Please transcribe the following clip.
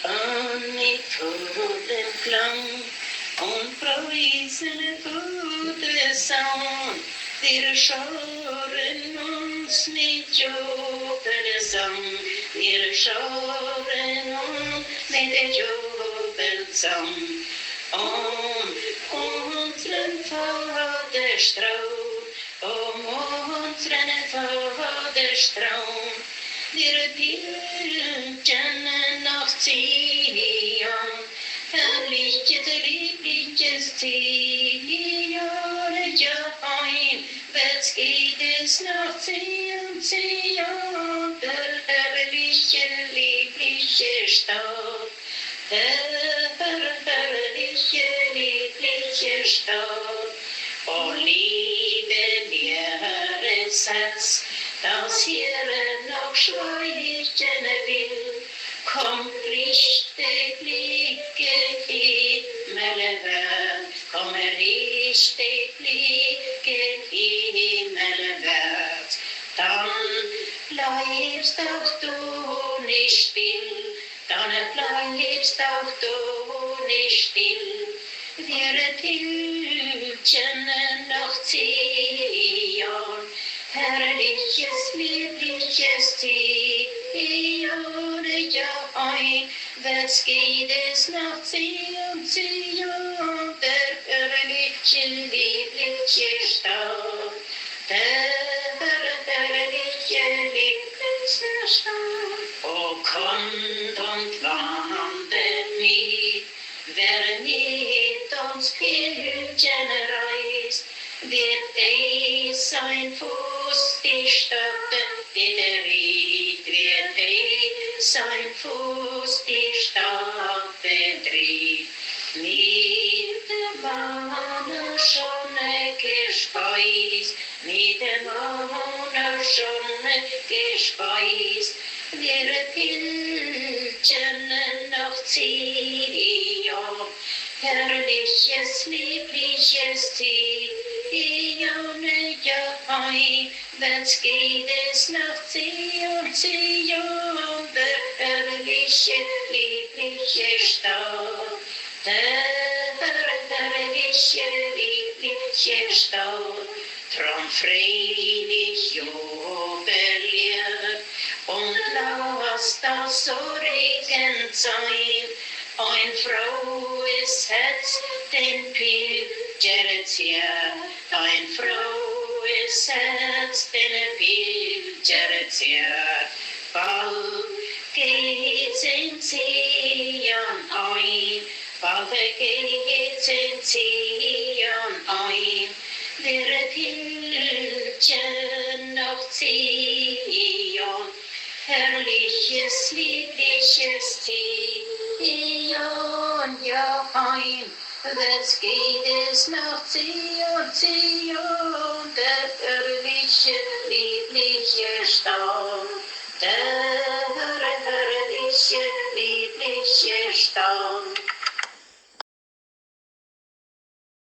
An mit vollem Klang und preisen Gottessohn. Wir schauen uns mit Jubelsang, wir schauen uns mit Jubelsang. Unseren Vaterstraum, unseren Vaterstraum, wir pilgern nach Zion, herrliches, liebliches Zion, ja, was geht es nach Zion, Zion, der herrliche, liebliche Stadt. Herrliche, liebliche Stadt, o liebe mir Herz, das hier noch schweigen will, komm, richte Blicke himmelwärts, komm, richte Blicke himmelwärts, dann bleibst auch du nicht still, dann bleibst auch du nicht still. Wir pilgern nach Zion, herrliches, liebliches Zion, ja, was geht es nach Zion, Zion, der herrliche, liebliche Stadt, der herrliche, liebliche Stadt. O kommt und wandert mit, wer mit uns Pilgern reist, wird sein Fuß die Stadt betritt, wird sein Fuß die Stadt betritt. Mit der Manne schon gespeist, mit der Manne schon gespeist, wir pilgern nach Zion, herrliches, liebliches Zion, ja, was geht es nach Zion, Zion, der herrliche, liebliche Stadt, der herrliche, liebliche Stadt, drum freilich jubiliert und lass das so Regen sein, ein frohes Herz den Pilger zieht, ein frohes Herz den Pilger zieht. Bald geht's in Zion ein, bald geht's in Zion ein, wir pilgern nach Zion, herrliches, liebliches Zion, ja, was geht es nach Zion, Zion, der herrliche, liebliche